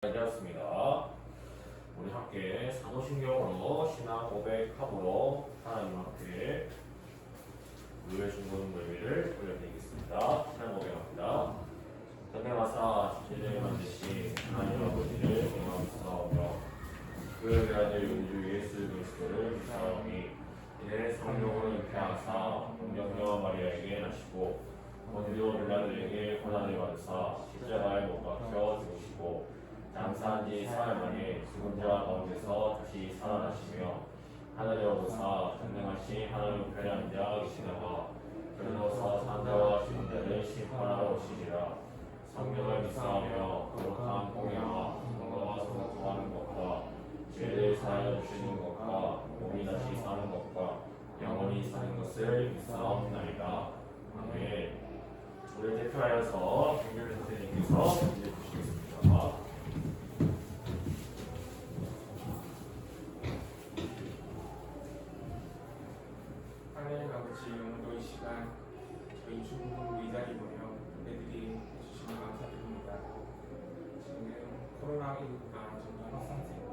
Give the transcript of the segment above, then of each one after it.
되었습니다. 우리 함께 사도신경으로 신앙 고백함으로 하나님 앞에 의회 중보는 의미를 올려드리겠습니다. 신앙 고백합니다. 전능하사 제자의 만드신 하나님 아버지를 영광스러우며 그 아들 우주 예수 그리스도를 믿사오니 이내 성령으로 잉태하사 동정녀 마리아에게 나시고 본디오 빌라도에게 고난을 받으사 십자가에 못 박혀 죽으시고 장사한 지 사흘 만에 죽은 자 가운데서 다시 살아나시며 하늘에 오르사 전능하신 하나님 우편에 앉아 계시다가 그러고서 산자와 죽은 자를 심판하러 오시리라. 성령을 믿사오며 거룩한 공예와 성령과 성도하는 것과 죄를 사하여 주시는 것과 몸이 다시 사는 것과 영원히 사는 것을 믿사옵나이다. 아멘. 우리를 대표하여서 김규민 선생님께서 인도해 주시겠습니다. 하나님 아버지, 오늘도 이 시간 저희 중국 이 자리 모여 예배드리 주시면 감사드립니다. 지금 코로나19가 점점 확산세고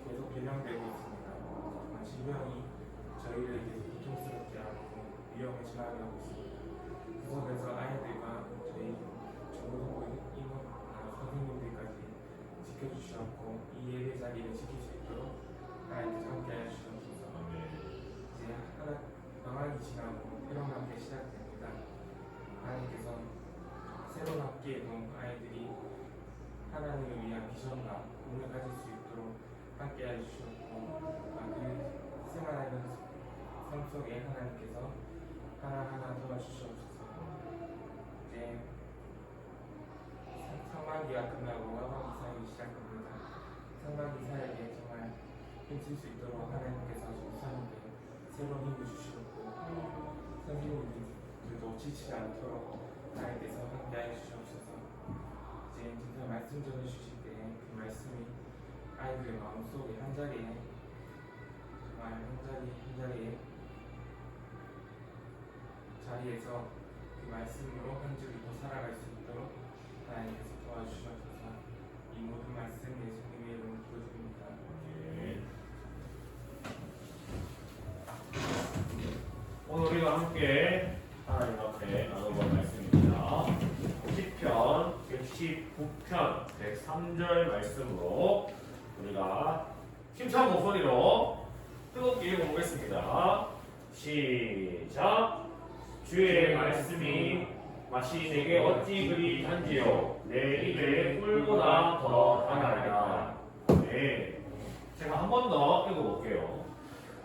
계속 변형되고 있습니다. 정말 질병이 저희를 계속 고통스럽게 하고 위험을 처하게 하고 있습니다. 그 속에서 아이들과 저희 중고등부 임원 선생님들까지 지켜주시었고 이 예배 자리를 지킬 수 있도록 하나님께서 함께하여 주시옵소서. 이제 방학이 지나고 새로운 학기 시작됩니다. 하나님께서 새로운 학기에도 아이들이 하나님을 위한 비전과 꿈을 가질 수 있도록 함께해 주셨고 그 생활하는 삶 속에 하나님께서 하나하나 도와주시옵소서. 이제 상반기가 끝나고 하반기 사역이 시작됩니다. 상반기 사역에 정말 힘쓸 수 있도록 하나님께서 우선님께 새로운 힘을 주시고 선생님들도 지치지 않도록 하나님께서 함께하여 주시옵소서. 이제 진짜 말씀 전해주실 때 그 말씀이 아이들의 마음속에 한자리에 정말 자리에서 그 말씀으로 한 줄이 더 살아갈 수 있도록 하나님께서 도와주시옵소서. 이 모든 말씀 예수님의 이름으로 기도드립니다. 오늘 우리가 함께 하나님 앞에 나눠볼 말씀입니다. 시편 119편 103절 말씀으로 우리가 힘찬 목소리로 뜨겁게 읽어보겠습니다. 시작. 주의 말씀이 마치 내게 어찌 그리 단지요 내 입에 꿀보다 더 달아나리라. 네. 제가 한 번 더 읽어볼게요.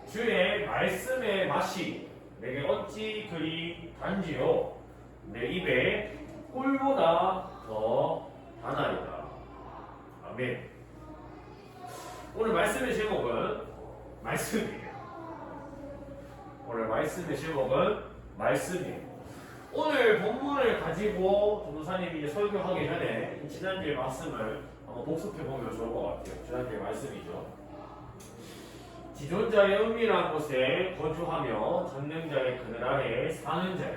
주의 말씀의 맛이 내게 어찌 그리 단지요 내 입에 꿀보다 더 단하리라. 아멘. 오늘 말씀의 제목은 말씀이에요. 오늘 말씀의 제목은 말씀이에요. 오늘 본문을 가지고 전도사님이 이제 설교하기 전에 지난주의 말씀을 한번 복습해보면 좋을 것 같아요. 지난주의 말씀이죠. 지존자의 은밀한 곳에 거주하며 전능자의 그늘 아래 사는 자여,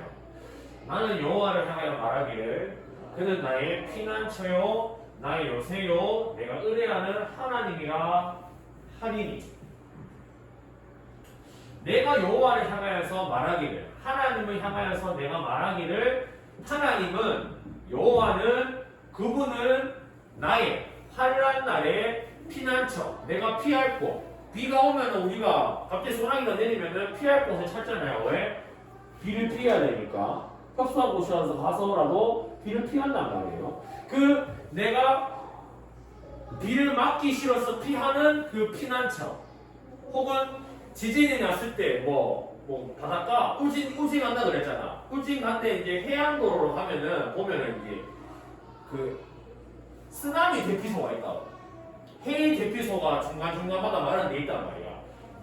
나는 여호와를 향하여 말하기를 그는 나의 피난처요 나의 요새요 내가 의뢰하는 하나님이라 하리니. 내가 여호와를 향하여서 말하기를, 하나님을 향하여서 내가 말하기를, 하나님은 여호와는 그분은 나의 환난 날의 피난처, 내가 피할 곳. 비가 오면 우리가 갑자기 소나기가 내리면 피할 곳을 찾잖아요. 왜? 비를 피해야 되니까. 협소한 곳이라서 가서라도 비를 피한단 말이에요. 내가 비를 맞기 싫어서 피하는 그 피난처, 혹은 지진이 났을 때 바닷가 울진 간다 그랬잖아. 울진 간데 이제 해안도로로 가면은 보면은 이제 그 쓰나미 대피소가 있다고. 해일 대피소가 중간중간마다 마련되어 있단 말이야.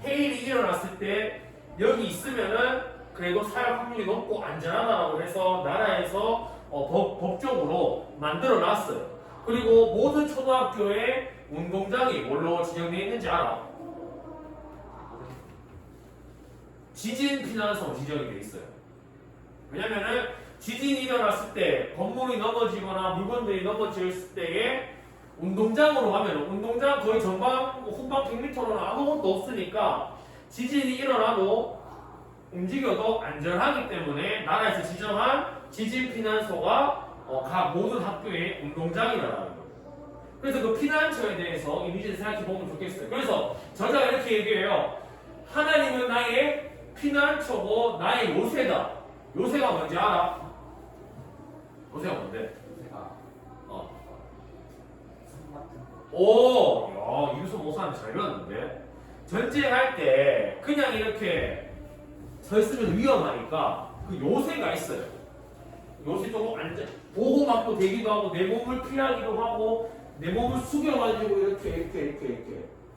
해일이 일어났을 때 여기 있으면은 그래도 살 확률이 높고 안전하다라고 해서 나라에서 법적으로 만들어 놨어요. 그리고 모든 초등학교에 운동장이 뭘로 지정되어 있는지 알아? 지진 피난소 지정이 되어 있어요. 왜냐면은 지진이 일어났을 때 건물이 넘어지거나 물건들이 넘어질 때에 운동장으로 가면 운동장 거의 전방 후방 100m로는 아무것도 없으니까 지진이 일어나도 움직여도 안전하기 때문에 나라에서 지정한 지진 피난소가 각 모든 학교의 운동장이라는 거예요. 그래서 그 피난처에 대해서 이미지를 생각해 보면 좋겠어요. 그래서 저자가 이렇게 얘기해요. 하나님은 나의 피난처고 나의 요새다. 요새가 뭔지 알아? 요새가 뭔데? 제가 어. 성 같은 거. 오, 야, 이유수 모사한테 잘 배웠는데. 전쟁할 때 그냥 이렇게 서 있으면 위험하니까 그 요새가 있어요. 요새 조금 안전, 보호막도 되기도 하고 내 몸을 피하기도 하고 내 몸을 숙여가지고 이렇게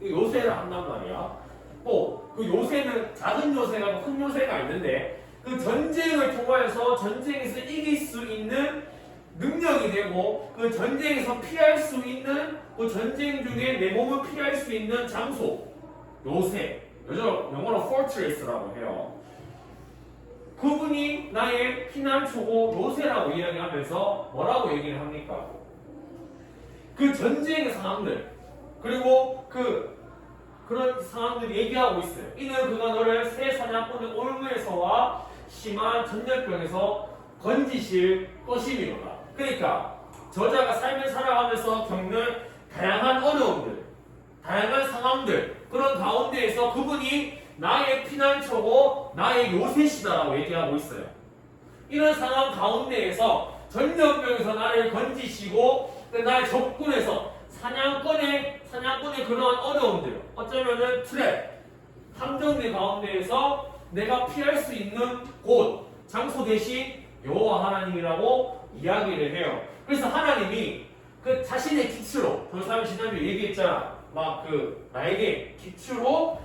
요새를 한단 말이야. 또 그 요새는 작은 요새가 큰 요새가 있는데 그 전쟁을 통하여서 전쟁에서 이길 수 있는 능력이 되고 그 전쟁에서 피할 수 있는 그 전쟁 중에 내 몸을 피할 수 있는 장소 요새 영어로 fortress라고 해요. 그분이 나의 피난처고 요새라고 이야기하면서 뭐라고 얘기를 합니까? 그 전쟁의 상황들 그리고 그런 상황들을 얘기하고 있어요. 이는 그가 너를 새 사냥꾼의 올무에서와 심한 전염병에서 건지실 것이미로다. 그러니까 저자가 삶을 살아가면서 겪는 다양한 어려움들, 다양한 상황들 그런 가운데에서 그분이 나의 피난처고 나의 요새시다라고 얘기하고 있어요. 이런 상황 가운데에서 전염병에서 나를 건지시고 나의 적군에서 사냥꾼의 그런 어려움들 어쩌면은 트랩 함정들 가운데에서 내가 피할 수 있는 곳 장소 대신 여호와 하나님이라고 이야기를 해요. 그래서 하나님이 그 자신의 기초로 조사님 지난주에 얘기했잖아. 막 나에게 기초로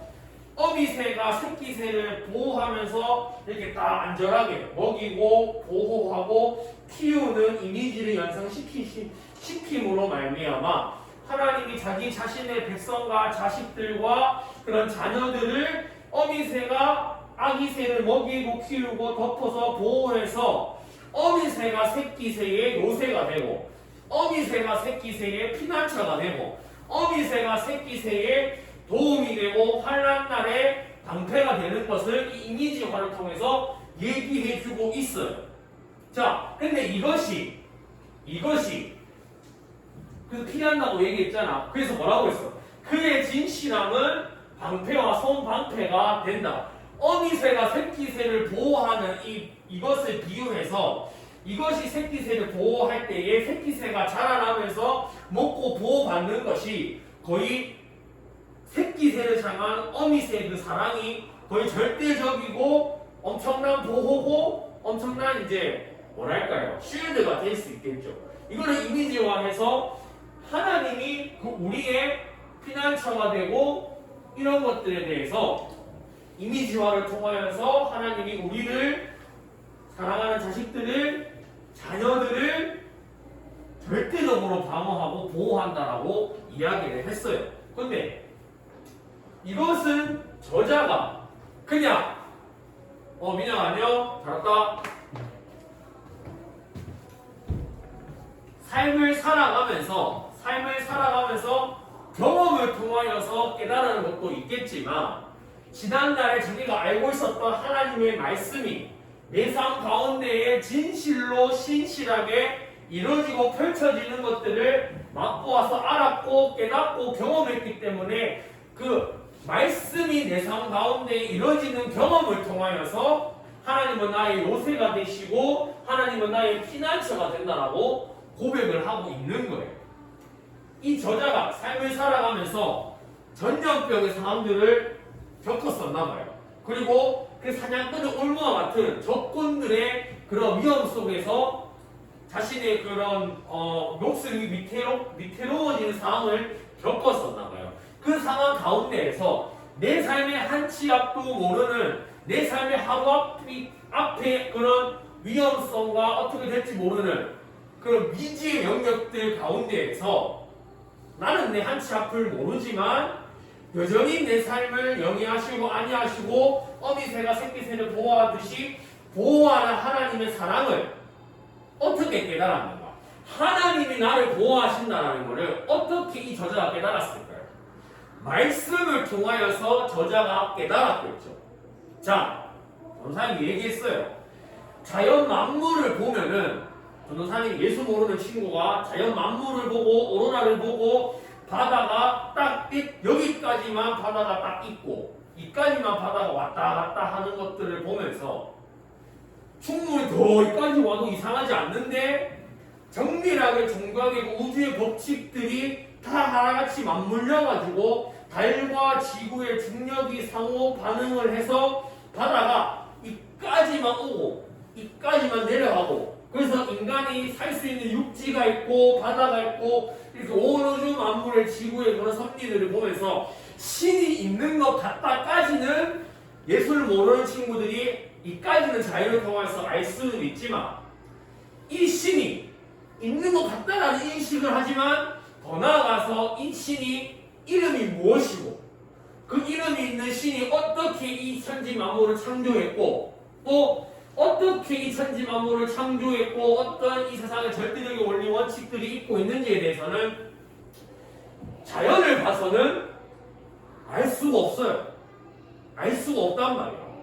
어미새가 새끼새를 보호하면서 이렇게 딱 안전하게 먹이고 보호하고 키우는 이미지를 연상시킴으로 말미암아 하나님이 자기 자신의 백성과 자식들과 그런 자녀들을 어미새가 아기새를 먹이고 키우고 덮어서 보호해서 어미새가 새끼새의 요새가 되고 어미새가 새끼새의 피난처가 되고 어미새가 새끼새의 도움이 되고 환난 날에 방패가 되는 것을 이 이미지화를 통해서 얘기해주고 있어요. 자, 근데 이것이 그래서 피한다고 얘기했잖아. 그래서 뭐라고 했어? 그의 진실함은 방패와 손방패가 된다. 어미새가 새끼새를 보호하는 이것을 비유해서 이것이 새끼새를 보호할 때에 새끼새가 자라나면서 먹고 보호받는 것이 거의 새끼새를 향한 어미새의 그 사랑이 거의 절대적이고 엄청난 보호고 엄청난 이제 뭐랄까요? 쉴드가 될 수 있겠죠. 이거를 이미지화해서 하나님이 우리의 피난처가 되고 이런 것들에 대해서 이미지화를 통하여서 하나님이 우리를 사랑하는 자식들을 자녀들을 절대적으로 방어하고 보호한다라고 이야기를 했어요. 근데 이것은 저자가 그냥 민영 안녕 잘했다 삶을 살아가면서 경험을 통하여서 깨달은 것도 있겠지만 지난날에 자기가 알고 있었던 하나님의 말씀이 내 삶 가운데에 진실로 신실하게 이루어지고 펼쳐지는 것들을 맛보아서 알았고 깨닫고 경험했기 때문에 그 말씀이 내 삶 가운데 이루어지는 경험을 통하여서 하나님은 나의 요새가 되시고 하나님은 나의 피난처가 된다라고 고백을 하고 있는 거예요. 이 저자가 삶을 살아가면서 전염병의 상황들을 겪었었나 봐요. 그리고 그 사냥꾼의 올무와 같은 적군들의 그런 위험 속에서 자신의 그런 목숨이 위태로워지는 상황을 겪었었나 봐요. 그 상황 가운데에서 내 삶의 한 치 앞도 모르는 내 삶의 하루 앞에 그런 위험성과 어떻게 될지 모르는 그런 미지의 영역들 가운데에서 나는 내 한 치 앞을 모르지만 여전히 내 삶을 영위하시고 안위하시고 어미새가 새끼새를 보호하듯이 보호하는 하나님의 사랑을 어떻게 깨달았는가? 하나님이 나를 보호하신다는 것을 어떻게 이 저자가 깨달았을까요? 말씀을 통하여서 저자가 깨달았겠죠. 자, 전도사님이 얘기했어요. 자연 만물을 보면은 전도사님 예수 모르는 친구가 자연 만물을 보고 오로라를 보고 바다가 딱 여기까지만 바다가 딱 있고 이까지만 바다가 왔다 갔다 하는 것들을 보면서 충분히 더 이까지 와도 이상하지 않는데 정밀하게 정교하게 우주의 법칙들이 다 하나같이 맞물려가지고 달과 지구의 중력이 상호 반응을 해서 바다가 이까지만 오고 이까지만 내려가고 그래서 인간이 살 수 있는 육지가 있고 바다가 있고 이렇게 온 우주 만물의 지구의 그런 섭리들을 보면서 신이 있는 것 같다까지는 예수를 모르는 친구들이 이까지는 자유를 통해서 알 수는 있지만 이 신이 있는 것 같다라는 인식을 하지만 더 나아가서 이 신이 이름이 무엇이고 그 이름이 있는 신이 어떻게 이 천지 만물을 창조했고 또 어떻게 이 천지 만물을 창조했고 어떤 이 세상의 절대적인 원리 원칙들이 있고 있는지에 대해서는 자연을 봐서는 알 수가 없어요. 알 수가 없단 말이에요.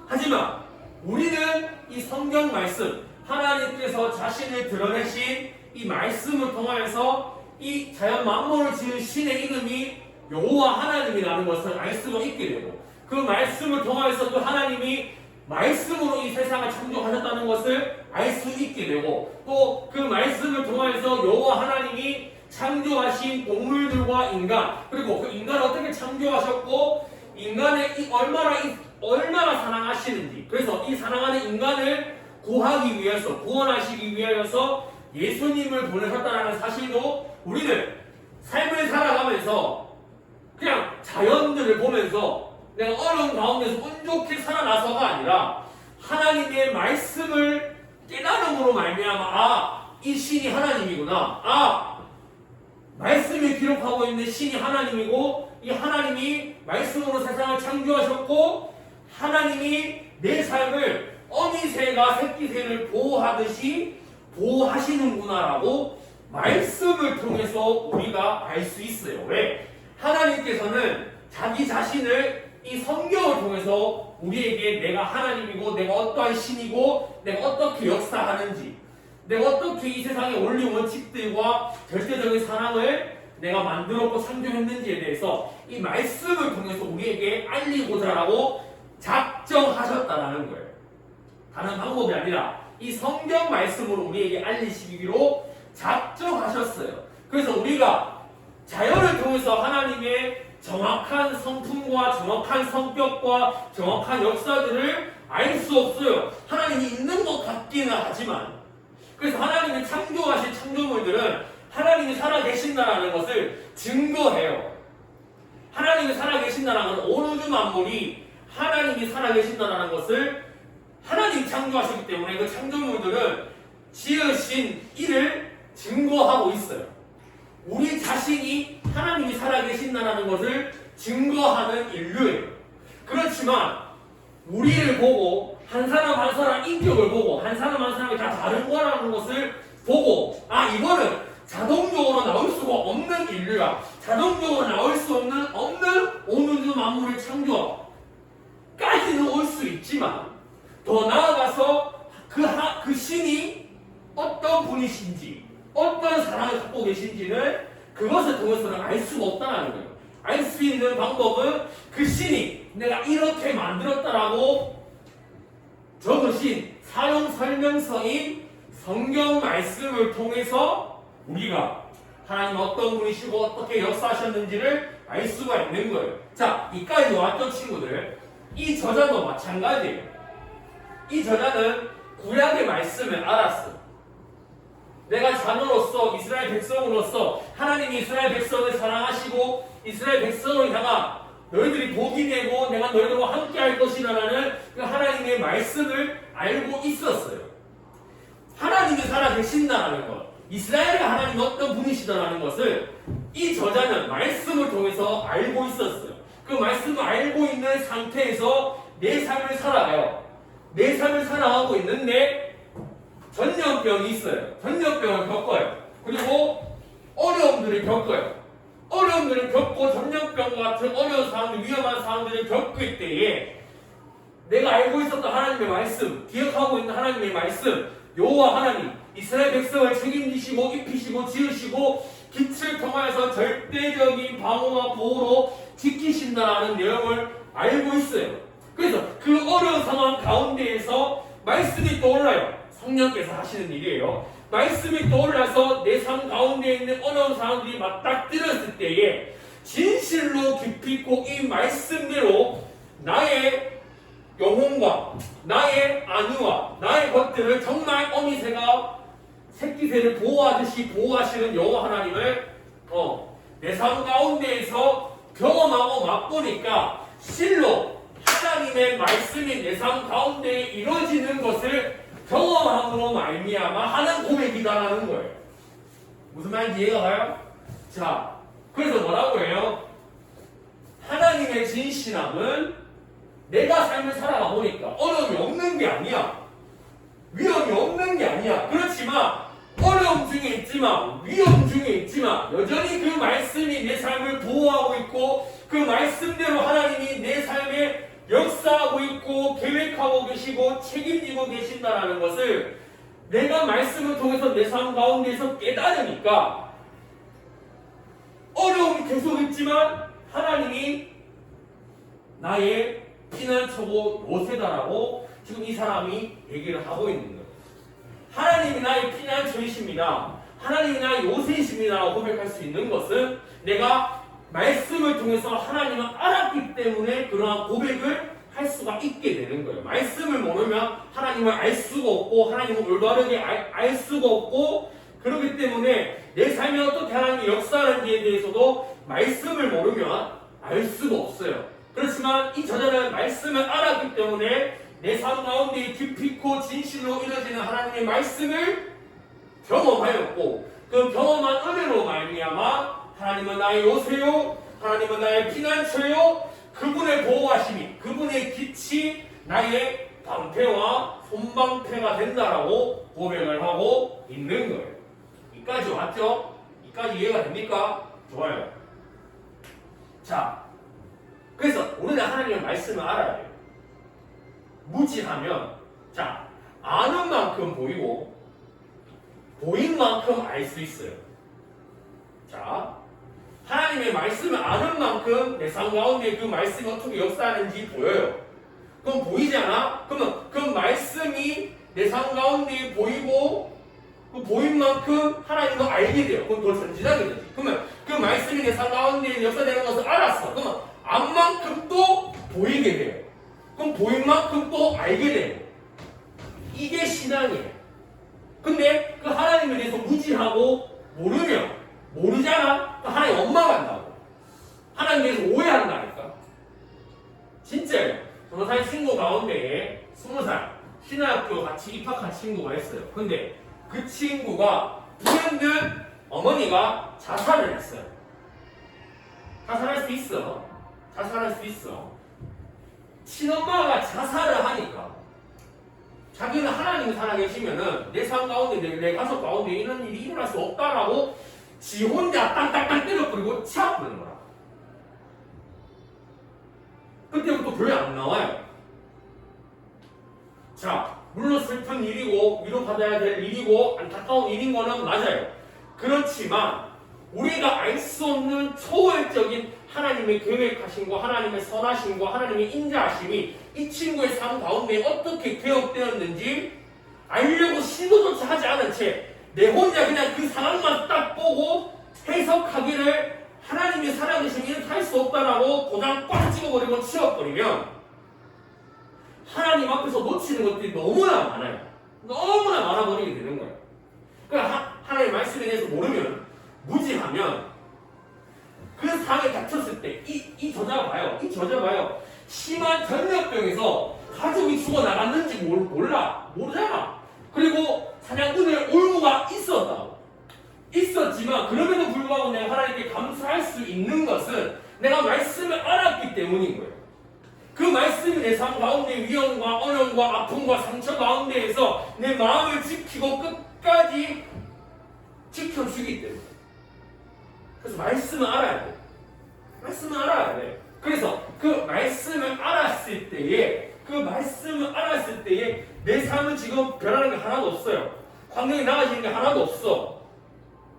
하지만 우리는 이 성경 말씀 하나님께서 자신을 드러내신 이 말씀을 통하여서 이 자연 만물을 지은 신의 이름이 여호와 하나님이라는 것을 알 수가 있게 되고 그 말씀을 통하여서 그 하나님이 말씀으로 이 세상을 창조하셨다는 것을 알 수 있게 되고 또 그 말씀을 통하여서 여호와 하나님이 창조하신 동물들과 인간 그리고 그 인간을 어떻게 창조하셨고 인간을 얼마나 사랑하시는지 그래서 이 사랑하는 인간을 구하기 위해서 구원하시기 위하여서 예수님을 보내셨다는 사실도 우리는 삶을 살아가면서 그냥 자연들을 보면서 내가 어려운 가운데서 운 좋게 살아나서가 아니라 하나님의 말씀을 깨달음으로 말미암아 이 신이 하나님이구나 말씀이 기록하고 있는 신이 하나님이고 이 하나님이 말씀으로 세상을 창조하셨고 하나님이 내 삶을 어미새가 새끼새를 보호하듯이 보호하시는구나라고 말씀을 통해서 우리가 알 수 있어요. 왜? 하나님께서는 자기 자신을 이 성경을 통해서 우리에게 내가 하나님이고 내가 어떠한 신이고 내가 어떻게 역사하는지 내가 어떻게 이 세상의 원리 원칙들과 절대적인 사랑을 내가 만들었고 창조했는지에 대해서 이 말씀을 통해서 우리에게 알리고자 하고 작정하셨다라는 거예요. 다른 방법이 아니라 이 성경 말씀으로 우리에게 알리시기로 작정하셨어요. 그래서 우리가 자연을 통해서 하나님의 정확한 성품과 정확한 성격과 정확한 역사들을 알 수 없어요. 하나님이 있는 것 같기는 하지만 그래서 하나님이 창조하신 창조물들은 하나님이 살아계신다는 것을 증거해요. 하나님이 살아계신다는 것은 온 우주 만물이 하나님이 살아계신다는 것을 하나님이 창조하셨기 때문에 그 창조물들은 지으신 이를 증거하고 있어요. 우리 자신이 하나님이 살아계신다는 것을 증거하는 인류예요. 그렇지만 우리를 보고 한 사람 한 사람 인격을 보고 한 사람 한 사람이 다 다른 거라는 것을 보고 이거는 자동적으로 나올 수가 없는 인류야. 자동적으로 나올 수 없는 온 우주 만물을 창조까지는 올 수 있지만 더 나아가서 그 신이 어떤 분이신지 어떤 사랑을 갖고 계신지는 그것을 통해서는 알 수가 없다는 거예요. 알 수 있는 방법은 그 신이 내가 이렇게 만들었다라고 적으신 사용 설명서인 성경 말씀을 통해서 우리가 하나님 어떤 분이시고 어떻게 역사하셨는지를 알 수가 있는 거예요. 자, 이까지 왔던 친구들, 이 저자도 마찬가지예요. 이 저자는 구약의 말씀을 알았어. 내가 자녀로서 이스라엘 백성으로서 하나님이 이스라엘 백성을 사랑하시고 이스라엘 백성을 향한 너희들이 복이 되고 내가 너희들과 함께 할 것이라는 그 하나님의 말씀을 알고 있었어요. 하나님이 살아계신다는 것, 이스라엘의 하나님이 어떤 분이시다라는 것을 이 저자는 말씀을 통해서 알고 있었어요. 그 말씀을 알고 있는 상태에서 내 삶을 살아가요. 내 삶을 살아가고 있는데 전염병이 있어요. 전염병을 겪어요. 그리고 어려움들을 겪어요. 어려움들을 겪고 전염병과 같은 어려운 상황들, 위험한 상황들을 겪을 때에 내가 알고 있었던 하나님의 말씀, 기억하고 있는 하나님의 말씀, 여호와 하나님, 이스라엘 백성을 책임지시고 입히시고 지으시고 빛을 통하여서 절대적인 방어와 보호로 지키신다라는 내용을 알고 있어요. 그래서 그 어려운 상황 가운데에서 말씀이 떠올라요. 성령께서 하시는 일이에요. 말씀이 떠올라서 내 삶 가운데 있는 어려운 상황들이 맞닥뜨렸을 때에 진실로 깊이 있고 이 말씀대로 나의 영혼과 나의 안위와 나의 것들을 정말 어미새가 새끼새를 보호하듯이 보호하시는 여호와 하나님을 내 삶 가운데에서 경험하고 맛보니까 실로 하나님의 말씀이 내 삶 가운데 이루어지는 것을 경험함으로 말미암아 하는 고백이다라는 거예요. 무슨 말인지 이해가 가요? 자, 그래서 뭐라고 해요? 하나님의 진실함은 내가 삶을 살아가 보니까 어려움이 없는 게 아니야. 위험이 없는 게 아니야. 그렇지만 어려움 중에 있지만 위험 중에 있지만 여전히 그 말씀이 내 삶을 보호하고 있고 그 말씀대로 하나님이 내 삶에 역사하고 있고 계획하고 계시고 책임지고 계신다라는 것을 내가 말씀을 통해서 내 삶 가운데에서 깨달으니까 어려움이 계속 있지만 하나님이 나의 피난처고 요새다라고 지금 이 사람이 얘기를 하고 있는 거예요. 하나님이 나의 피난처이십니다. 하나님이 나의 요새이십니다라고 고백할 수 있는 것은 내가 말씀을 통해서 하나님을 알았기 때문에 그러한 고백을 할 수가 있게 되는 거예요. 말씀을 모르면 하나님을 알 수가 없고 하나님을 올바르게 알 수가 없고 그렇기 때문에 내 삶에 어떻게 하나님이 역사하는지에 대해서도 말씀을 모르면 알 수가 없어요. 그렇지만 이 저자는 말씀을 알았기 때문에 내 삶 가운데 깊이 있고 진실로 이루어지는 하나님의 말씀을 경험하였고 그 경험한 은혜로 말미암아 하나님은 나의 요새요, 하나님은 나의 피난처요, 그분의 보호하심이, 그분의 빛이 나의 방패와 손방패가 된다라고 고백을 하고 있는 거예요. 이까지 왔죠? 이까지 이해가 됩니까? 좋아요. 자, 그래서 우리는 하나님의 말씀을 알아야 돼요. 무지하면, 자, 아는 만큼 보이고, 보인 만큼 알 수 있어요. 자, 하나님의 말씀을 아는 만큼 내 삶 가운데 그 말씀이 어떻게 역사하는지 보여요. 그럼 보이지 않아? 그러면 그 말씀이 내 삶 가운데 보이고 그 보인 만큼 하나님도 알게 돼요. 그럼 더 전진하게 되지. 그러면 그 말씀이 내 삶 가운데 역사되는 것을 알았어. 그러면 안 만큼 또 보이게 돼요. 그럼 보인 만큼 또 알게 돼요. 이게 신앙이에요. 근데 그 하나님에 대해서 무지하고 모르면 모르잖아? 하나님 원망한다고. 하나님에 대해서 오해한다니까. 진짜예요. 저는 사실 친구 가운데에 20살 신학교 같이 입학한 친구가 있어요. 근데 그 친구가 불현듯 어머니가 자살을 했어요. 자살할 수 있어. 자살할 수 있어. 친엄마가 자살을 하니까 자기는 하나님이 살아계시면은 내 삶 가운데 내 가족 가운데 이런 일이 일어날 수 없다라고 지 혼자 땅땅땅 때려버리고 치아부는 거야. 그때부터 교회 안 나와요. 자, 물론 슬픈 일이고 위로받아야 될 일이고 안타까운 일인 거는 맞아요. 그렇지만 우리가 알 수 없는 초월적인 하나님의 계획하심과 하나님의 선하심과 하나님의 인자하심이 이 친구의 삶 가운데 어떻게 개혁되었는지 알려고 시도조차 하지 않은 채 내 혼자 그냥 그 상황만 딱 보고 해석하기를 하나님이 살아계시면 이렇게 할 수 없다라고 도장 꽉 찍어버리고 치워버리면 하나님 앞에서 놓치는 것들이 너무나 많아요. 너무나 많아버리게 되는 거예요. 그러니까 하나님의 말씀에 대해서 모르면 무지하면 그 상황에 닥쳤을 때 이 저자가 봐요. 이 저자가 봐요. 심한 전염병에서 가족이 죽어나갔는지 모르잖아. 그리고 사냥꾼의 올무가 있었지만 그럼에도 불구하고 내가 하나님께 감사할 수 있는 것은 내가 말씀을 알았기 때문인 거예요. 그 말씀이 내 삶 가운데 위험과 어려움과 아픔과 상처 가운데에서 내 마음을 지키고 끝까지 지켜주기 때문에. 그래서 말씀을 알아야 돼. 말씀을 알아야 돼. 그래서 그 말씀을 알았을 때에 내 삶은 지금 변하는 게 하나도 없어요. 환경이 나아지는 게 하나도 없어.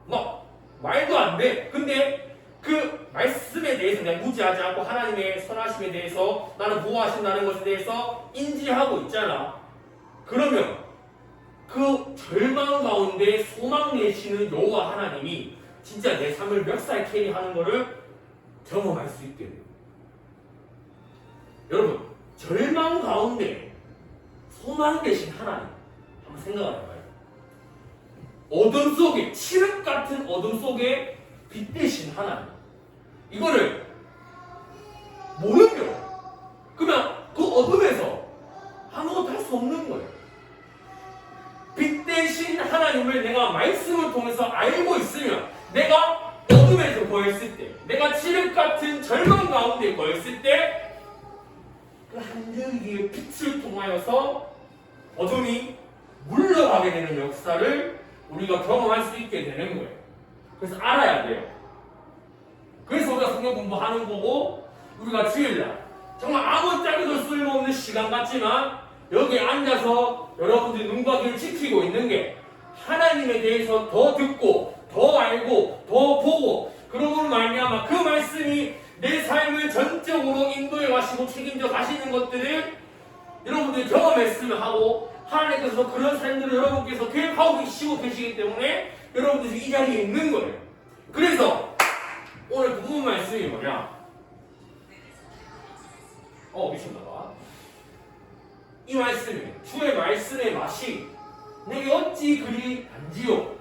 막 말도 안 돼. 근데 그 말씀에 대해서 내가 무지하지 않고 하나님의 선하심에 대해서 나는 보호하신다는 것에 대해서 인지하고 있잖아. 그러면 그 절망 가운데 소망 내시는 여호와 하나님이 진짜 내 삶을 멱살 캐리하는 것을 경험할 수 있게 돼요. 여러분, 절망 가운데 소망 되신 하나님 한번 생각을 해봐요. 어둠 속에, 칠흑 같은 어둠 속에 빛 되신 하나님, 이거를 모르면 그냥 그 어둠에서 아무것도 할 수 없는 거예요. 빛 대신 하나님을 내가 말씀을 통해서 알고 있으면, 내가 어둠에서 보였을 때, 내가 칠흑 같은 절망 가운데 보였을 때 그 한줄기의 빛을 통하여서 어둠이 물러가게 되는 역사를 우리가 경험할 수 있게 되는 거예요. 그래서 알아야 돼요. 그래서 우리가 성경 공부하는 거고, 우리가 주일날 정말 아무짝에도 쓸모없는 시간 같지만 여기에 앉아서 여러분들이 눈과 귀를 지키고 있는 게 하나님에 대해서 더 듣고 더 알고 더 보고, 그러므로 말미암아 그 말씀이 내 삶을 전적으로 인도해 가시고 책임져 가시는 것들을 여러분들이 경험했으면 하고, 하나님께서 그런 삶들을 여러분께서 계획하고 계시고 계시기 때문에 여러분들이 이 자리에 있는 거예요. 그래서 오늘 본문 말씀이 뭐냐? 미쳤나봐. 이 말씀이, 주의 말씀의 맛이 내게 어찌 그리 단지요?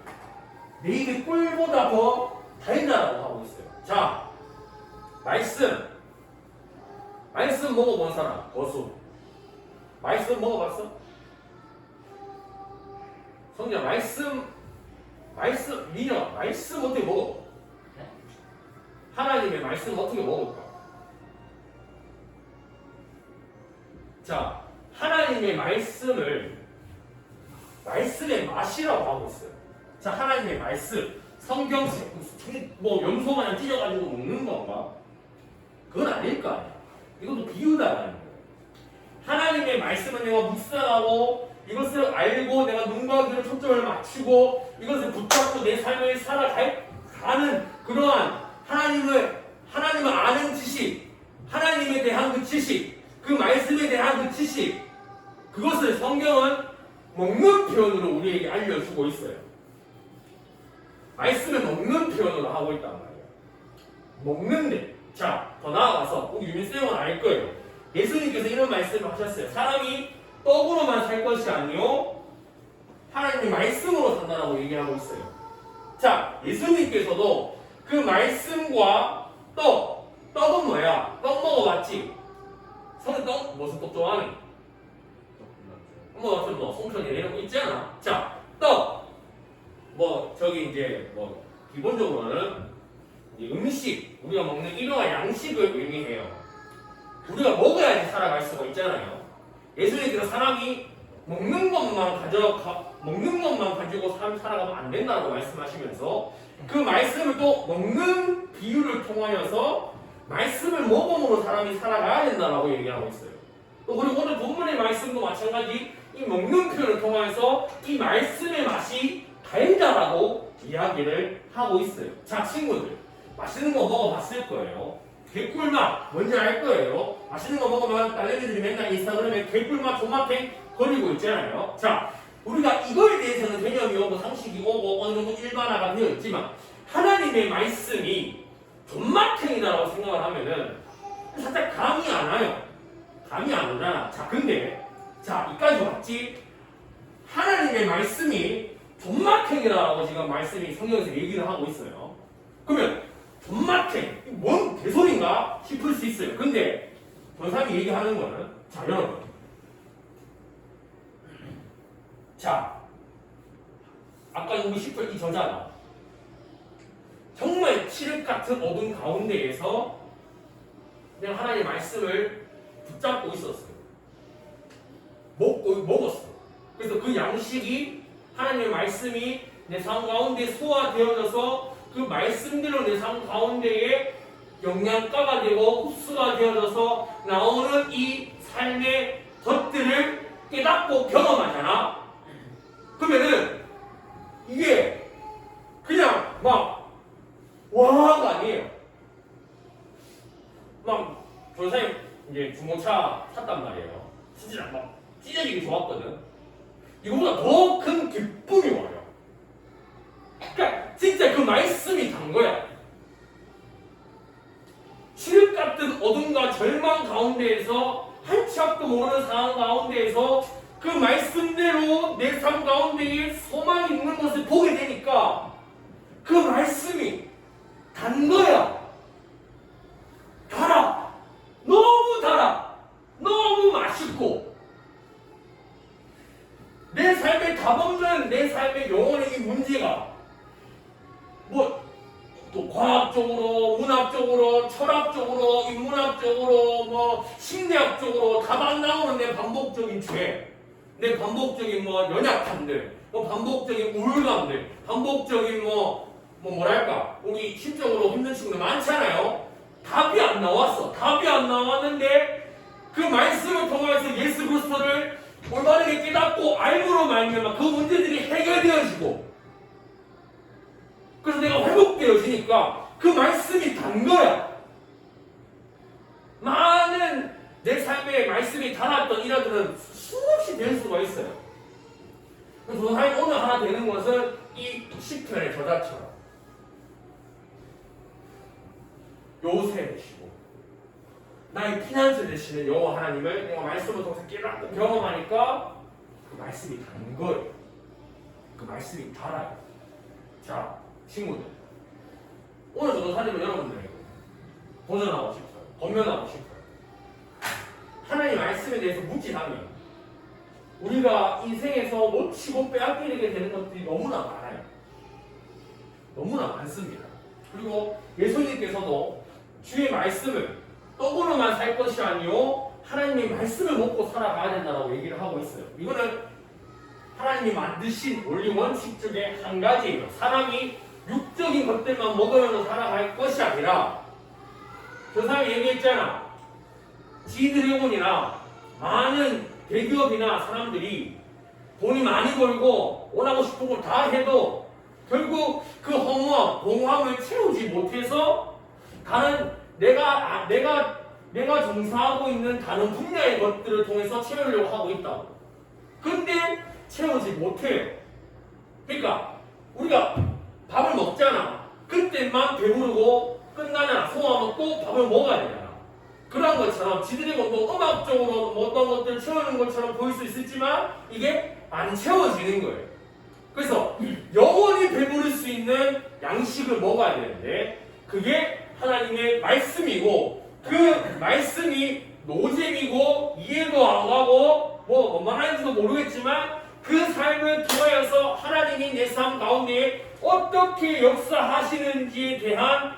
내 입의 꿀보다 더 달다라고 하고 있어요. 자, 말씀 먹어본 사람, 거수. 말씀 먹어봤어? 성자, 미녀, 말씀 어떻게 먹어? 하나님의 말씀 어떻게 먹을까? 자, 하나님의 말씀의 맛이라고 하고 있어요. 자, 하나님의 말씀, 성경책, 뭐 염소 마냥 찢어가지고 먹는 건가? 그건 아닐 거 아니야. 이것도 비유다라는 거예요. 하나님의 말씀은 내가 묵상하고 이것을 알고 내가 눈과 귀로 초점을 맞추고 이것을 붙잡고 내 삶을 살아가는 그러한 하나님을 아는 지식, 하나님에 대한 그 지식, 그 말씀에 대한 그 지식, 그것을 성경은 먹는 표현으로 우리에게 알려주고 있어요. 말씀을 먹는 표현으로 하고 있단 말이에요. 먹는데, 자, 더 나아가서 우리 유민쌤은 알 거예요. 예수님께서 이런 말씀을 하셨어요. 사람이 떡으로만 살 것이 아니요 하나님의 말씀으로 산다라고 얘기하고 있어요. 자, 예수님께서도 그 말씀과 떡은 뭐야? 떡 먹어봤지? 성은 떡? 무슨 떡 좋아하니? 뭐 같은 뭐 송편 이런 거 있잖아. 자, 떡. 기본적으로는 음식, 우리가 먹는 일용할 양식을 의미해요. 우리가 먹어야지 살아갈 수가 있잖아요. 예수님께서 사람이 먹는 것만 가지고 살아가면 안 된다고 말씀하시면서 그 말씀을 또 먹는 비유를 통하여서 말씀을 먹음으로 사람이 살아가야 된다고 얘기하고 있어요. 또 그리고 오늘 본문의 말씀도 마찬가지 이 먹는 표현을 통해서 이 말씀의 맛이 달다라고 이야기를 하고 있어요. 자, 친구들, 맛있는 거 먹어봤을 거예요. 개꿀맛 뭔지 알 거예요. 맛있는 거 먹으면 딸내미들이 맨날 인스타그램에 개꿀맛 존맛탱 거리고 있잖아요. 자, 우리가 이거에 대해서는 개념이 오고 상식이 오고 어느 정도 일반화가 되어 있지만 하나님의 말씀이 존맛탱이다라고 생각을 하면은 살짝 감이 안 와요. 감이 안 오잖아. 자, 근데 이까지 왔지? 하나님의 말씀이 존맛탱이라고 지금 말씀이 성경에서 얘기를 하고 있어요. 그러면 존맛탱, 뭔 개소리인가 싶을 수 있어요. 근데 전사님이 얘기하는 거는, 자, 여러분, 자, 아까 우리 10절 이 저자가 정말 칠흑 같은 어둠 가운데에서 그냥 하나님의 말씀을 붙잡고 있었어요. 먹었어. 그래서 그 양식이 하나님의 말씀이 내 삶 가운데 소화되어져서 그 말씀대로 내 삶 가운데에 영양가가 되고 흡수가 되어져서 나오는 이 삶의 것들을 깨닫고 경험하잖아. 그러면은 이게 그냥 막 와가 아니에요. 막 조사님 이제 중고차 샀단 말이에요. 진짜 막 찢어지기 좋았거든. 이거보다 더 큰 기쁨이 와요. 그러니까 진짜 그 말씀이 단 거야. 칠흑 같은 어둠과 절망 가운데에서 한치 앞도 모르는 상황 가운데에서 그 말씀대로 내 삶 가운데에 소망이 있는 것을 보게 되니까 그 말씀이 단 거야. 달아. 너무 달아. 너무 맛있고 내 삶에 답 없는 내 삶의 영혼의 이 문제가 또 과학적으로, 문학적으로, 철학적으로, 인문학적으로, 심리학적으로 답 안 나오는 내 반복적인 죄, 내 반복적인 연약함들, 반복적인 우울감들, 반복적인 뭐랄까 우리 심적으로 힘든 친구들 많잖아요. 답이 안 나왔어. 답이 안 나왔는데 그 말씀을 통해서 예수 그리스도를 올바르게 깨닫고 알므로 말미암아 그 문제들이 해결되어지고 그래서 내가 회복되어지니까 그 말씀이 단 거야. 많은 내 삶에 말씀이 달았던 일화들은 수없이 될 수가 있어요. 그래서 오늘 하나 되는 것은 이 시편의 저자처럼 요새 되시고 나의 피난처 되시는 여호와 하나님을 내가 말씀을 통해서 깨닫고 경험하니까 그 말씀이 단 거예요. 그 말씀이 달아요. 자, 친구들, 오늘 저도 사실은 여러분들에게 도전하고 싶어요. 권면하고 싶어요. 하나님 말씀에 대해서 묻지하면 우리가 인생에서 놓치고 빼앗기게 되는 것들이 너무나 많아요. 너무나 많습니다. 그리고 예수님께서도 주의 말씀을 떡으로만 살 것이 아니요 하나님의 말씀을 먹고 살아가야 된다고 얘기를 하고 있어요. 이거는 하나님이 만드신 원리 원칙 중에 한 가지예요. 사람이 육적인 것들만 먹으면서 살아갈 것이 아니라 그 사람이 얘기했잖아. 지드래곤이나 많은 대기업이나 사람들이 돈이 많이 벌고 원하고 싶은 걸 다 해도 결국 그 허무함, 공허함을 채우지 못해서 다른 내가 종사하고 있는 다른 분야의 것들을 통해서 채우려고 하고 있다고. 근데 채우지 못해요. 그러니까 우리가 밥을 먹잖아. 그때만 배부르고 끝나잖아. 소화하면 또 밥을 먹어야 되잖아. 그런 것처럼 지들이 음악적으로 어떤 것들을 채우는 것처럼 보일 수 있을지만 이게 안 채워지는 거예요. 그래서 영원히 배부를 수 있는 양식을 먹어야 되는데 그게 하나님의 말씀이고 그 말씀이 노잼이고 이해도 안 가고 뭔 말하는지도 모르겠지만 그 삶을 통하여서 하나님이 내 삶 가운데 어떻게 역사하시는지에 대한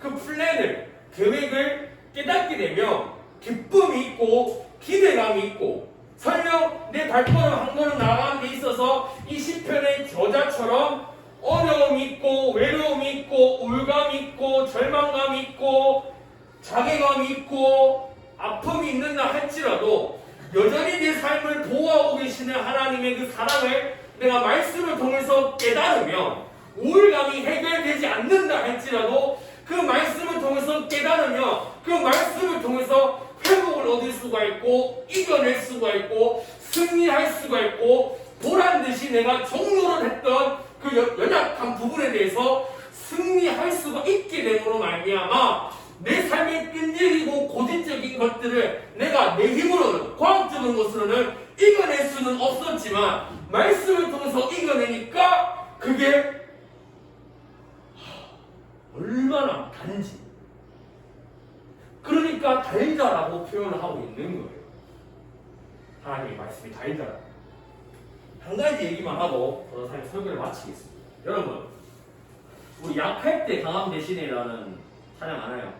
그 플랜을, 계획을 깨닫게 되면 기쁨이 있고 기대감이 있고 설령 내 발걸음 한 걸음 나가는 데 있어서 이 시편의 저자처럼 어려움이 있고 외로움이 있고 우울감이 있고 절망감이 있고 자괴감이 있고 아픔이 있는다 할지라도 여전히 내 삶을 보호하고 계시는 하나님의 그 사랑을 내가 말씀을 통해서 깨달으면 우울감이 해결되지 않는다 할지라도 그 말씀을 통해서 깨달으면 그 말씀을 통해서 회복을 얻을 수가 있고 이겨낼 수가 있고 승리할 수가 있고 보란듯이 내가 종로를 했던 그 연약한 부분에 대해서 승리할 수가 있게 됨으로 말미암아 내 삶의 끈질기고 고질적인 것들을 내가 내 힘으로는 과학적인 것으로는 이겨낼 수는 없었지만 말씀을 통해서 이겨내니까 그게 얼마나 단지 그러니까 달다라고 표현을 하고 있는 거예요. 하나님의 말씀이 달다. 한 가지 얘기만 하고 저는 사실 설교를 마치겠습니다. 여러분, 우리 약할 때 강함 대신에라는 찬양 아나요?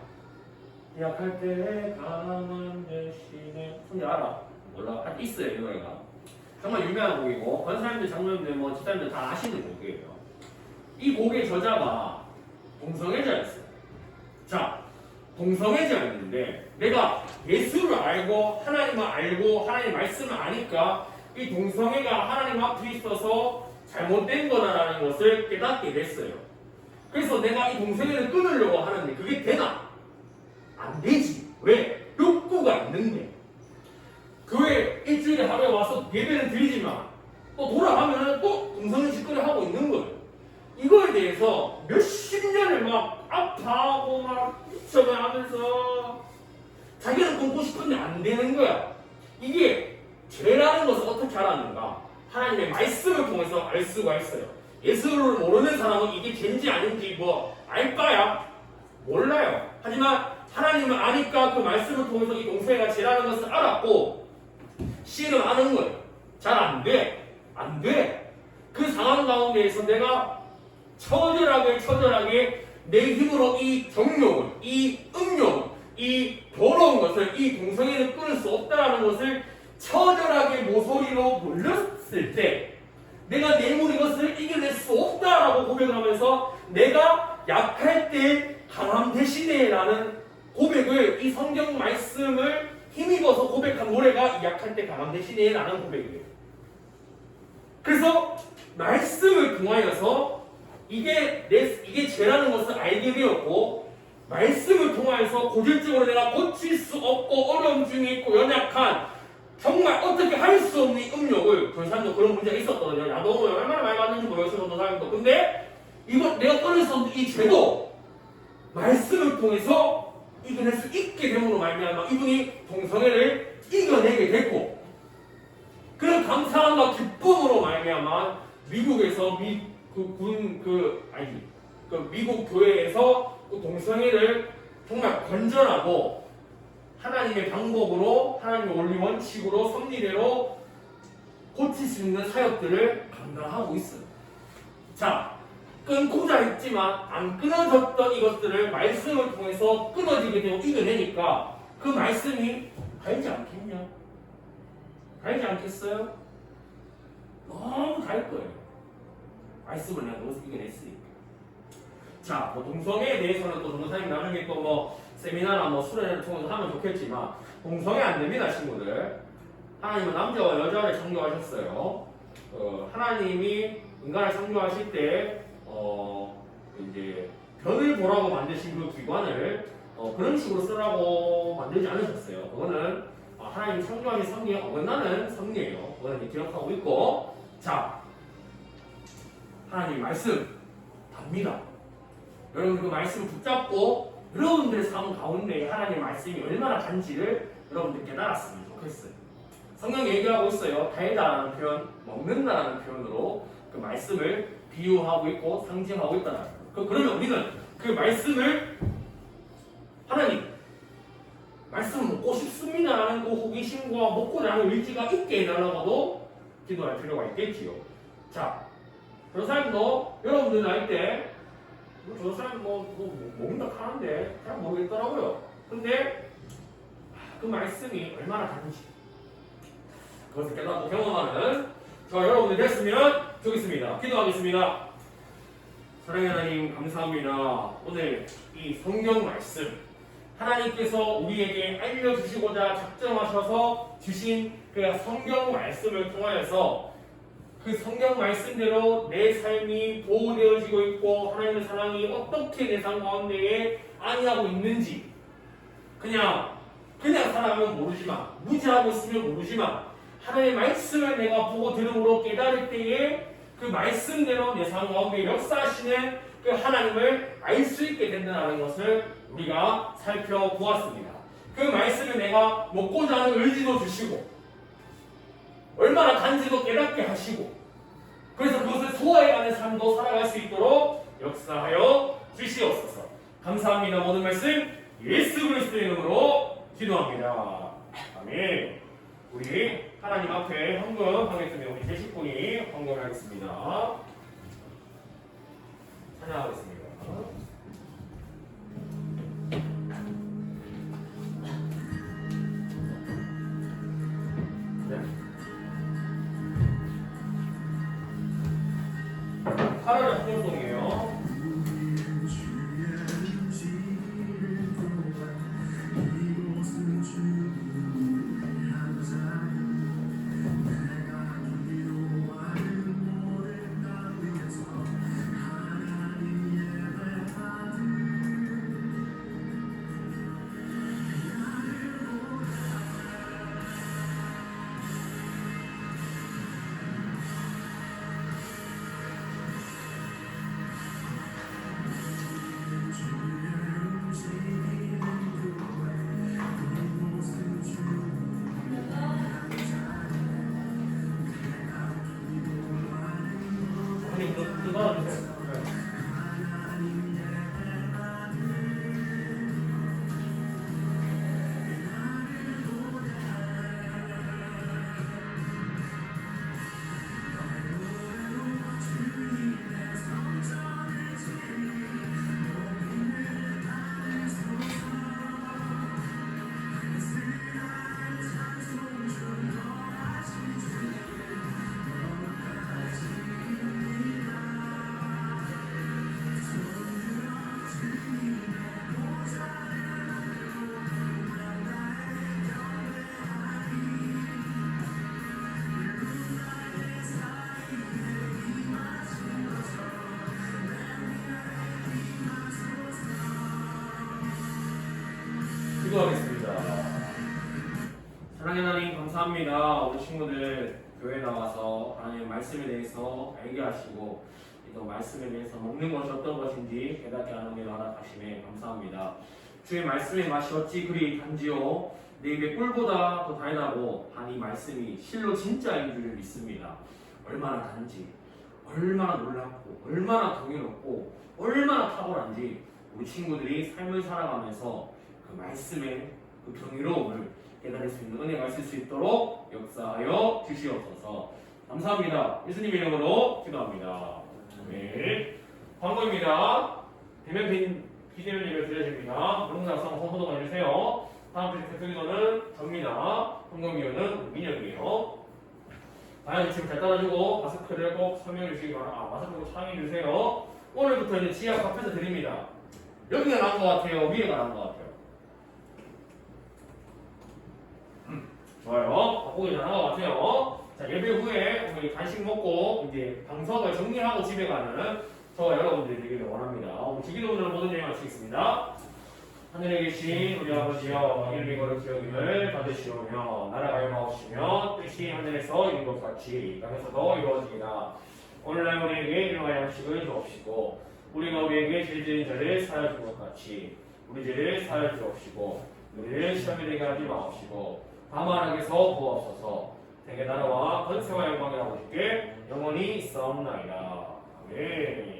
약할 때 강한 대신에 손이 알아? 몰라? 아, 있어요 이 노래가. 정말 유명한 곡이고 권사님들 장로님들 뭐 집사님들 다 아시는 곡이에요. 이 곡의 저자가 동성애자였어요. 자, 동성애자였는데 내가 예수를 알고 하나님을 알고 하나님 말씀을 아니까 이 동성애가 하나님 앞에 있어서 잘못된 거다라는 것을 깨닫게 됐어요. 그래서 내가 이 동성애를 끊으려고 하는데 그게 되나? 안 되지. 왜? 욕구가 있는데. 교회 일주일에 하루에 와서 예배는 드리지만 또 돌아가면은 또 동성애 짓거리 하고 있는 거예요. 이거에 대해서 몇십 년을 막 아파하고 막 미쳐가면서 자기는 끊고 싶은데 안 되는 거야. 이게 죄라는 것을 어떻게 알았는가? 하나님의 말씀을 통해서 알 수가 있어요. 예수를 모르는 사람은 이게 죄인지 아닌지 뭐 알까야? 몰라요. 하지만 하나님을 아니까 그 말씀을 통해서 이 동성애가 죄라는 것을 알았고 싫어하는 거예요. 잘 안 돼. 안 돼. 그 상황 가운데에서 내가 처절하게 내 힘으로 이 정욕을, 이 음욕을, 이 더러운 것을, 이 동성애를 끊을 수 없다는 것을 처절하게 모서리로 물렸을 때 내가 내 힘으로 이것을 이겨낼 수 없다라고 고백하면서 내가 약할 때 강함 대신에 라는 고백을 이 성경 말씀을 힘입어서 고백한 노래가 약할 때 강함 대신에 라는 고백이에요. 그래서 말씀을 통하여서 이게 죄라는 것을 알게 되었고 말씀을 통하여서 고질적으로 내가 고칠 수 없고 어려움 중에 있고 연약한 정말 어떻게 할 수 없는 음욕을 그 사람도 그런 문제가 있었거든요. 야동을 얼마나 많이 봤는지 모르겠어요. 어떤 사람도. 근데 이거 내가 끊을 수 없는 이 죄도 말씀을 통해서 이겨낼 수 있게 됨으로 말미암아 이분이 동성애를 이겨내게 됐고 그런 감사함과 기쁨으로 말미암아 미국에서 미국 교회에서 그 동성애를 정말 건전하고 하나님의 방법으로 하나님의 원리 원칙으로 섭리대로 고칠 수 있는 사역들을 감당하고 있어요. 자, 끊고자 했지만 안 끊어졌던 이것들을 말씀을 통해서 끊어지게 되고 이겨내니까 그 말씀이 달지 않겠냐? 달지 않겠어요? 너무 달 거예요. 말씀을 내가 너무 이겨냈으니까. 자, 뭐 동성애에 대해서는 또 전도사님 나중에 또 뭐 세미나나 뭐 수련회를 통해서 하면 좋겠지만 동성애 안 됩니다, 친구들. 하나님은 남자와 여자를 창조하셨어요. 하나님이 인간을 창조하실 때 이제 변을 보라고 만드신 그 기관을 그런 식으로 쓰라고 만들지 않으셨어요. 그거는 하나님 창조하신 섭리에 어긋나는 섭리예요. 그거는 이제 기억하고 있고, 자, 하나님 말씀 답니다. 여러분 그 말씀을 붙잡고 여러분들의 삶 가운데 하나님의 말씀이 얼마나 단지를 여러분들 깨달았으면 좋겠어요. 성경 얘기하고 있어요. 달다라는 표현, 먹는다라는 표현으로 그 말씀을 비유하고 있고 상징하고 있다는 거예요. 그러면 우리는 그 말씀을 하나님 말씀 먹고 싶습니다라는 그 호기심과 먹고자 하는 의지가 있게 해달라고도 기도할 필요가 있겠지요. 자, 저 사람도 여러분들 나이 때 저 사람 먹는다 하는데 잘 모르겠더라고요. 근데 그 말씀이 얼마나 다른지 그것을 깨닫고 경험하는 자 여러분들 됐으면 좋겠습니다. 기도하겠습니다. 사랑하는 하나님 감사합니다. 오늘 이 성경 말씀 하나님께서 우리에게 알려주시고자 작정하셔서 주신 그 성경 말씀을 통하여서 그 성경 말씀대로 내 삶이 보호되어지고 있고 하나님의 사랑이 어떻게 내 삶 가운데에 안위하고 있는지 그냥 살아가면 모르지만 무지하고 있으면 모르지만 하나님의 말씀을 내가 보고 들음으로 깨달을 때에 그 말씀대로 내 삶 가운데 역사하시는 그 하나님을 알 수 있게 된다는 것을 우리가 살펴보았습니다. 그 말씀을 내가 먹고자 하는 의지도 주시고 얼마나 단지도 깨닫게 하시고 그래서 그것을 소화해가는 삶도 살아갈 수 있도록 역사하여 주시옵소서. 감사합니다. 모든 말씀 예수 그리스도의 이름으로 기도합니다. 아멘. 우리 하나님 앞에 헌금하겠습니다. 우리 제식분이 헌금하겠습니다. 찬양하겠습니다. 기도하겠습니다. 사랑의 하나님 감사합니다. 우리 친구들 교회 나와서 하나님의 말씀에 대해서 알게 하시고 또 말씀에 대해서 먹는 것이 어떤 것인지 깨닫게 하는 게 허락하심에 감사합니다. 주의 말씀의 맛이 어찌 그리 단지요 내 입에 꿀보다 더 달다고 한 이 말씀이 실로 진짜인 줄 믿습니다. 얼마나 단지, 얼마나 놀랍고, 얼마나 경이롭고, 얼마나 탁월한지 우리 친구들이 삶을 살아가면서 그 말씀의 그 경이로움을 깨달을 수 있는 은혜가 있을 수 있도록 역사하여 주시옵소서. 감사합니다. 예수님 이름으로 기도합니다. 네. 광고입니다. 대면 비대면 예배 드려집니다. 영상성 선포도가 해주세요. 다음 주제 대표기도는 접니다. 성공위원은 민혁이에요. 다음 지금 잘 따라주고 마스크를 꼭 설명해 주시기 바랍니다. 마스크 꼭 착용해 주세요. 오늘부터 이제 지하 카페에서 드립니다. 여기가 나은 것 같아요? 위에가 나은 것 같아요? 좋아요. 바꾸기 잘한 것 같아요. 자, 예배 후에 우리 간식 먹고 이제 방석을 정리하고 집에 가는 저와 여러분들이 되기를 원합니다. 오늘 기도문을 모든 내용 마치겠습니다. 하늘에 계신 우리 아버지여, 이름이 거룩히 여김을 받으시오며 나라가 임하옵시며 뜻이 하늘에서 이룬 것 같이 땅에서도 이루어지이다. 오늘날 우리에게 일용할 양식을 주옵시고 우리가 우리에게 죄 지은 자를 사하여 준 것 같이 우리 죄를 사하여 주옵시고 우리를 시험에 들게 하지 마옵시고 다만 악에서 구하옵소서. 대개 나라와 권세와 영광이 아버지께 영원히 있사옵나이다. 아멘.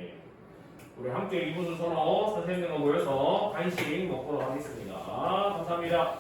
우리 함께 이분 서로 선생님과 모여서 간식 먹도록 하겠습니다. 감사합니다.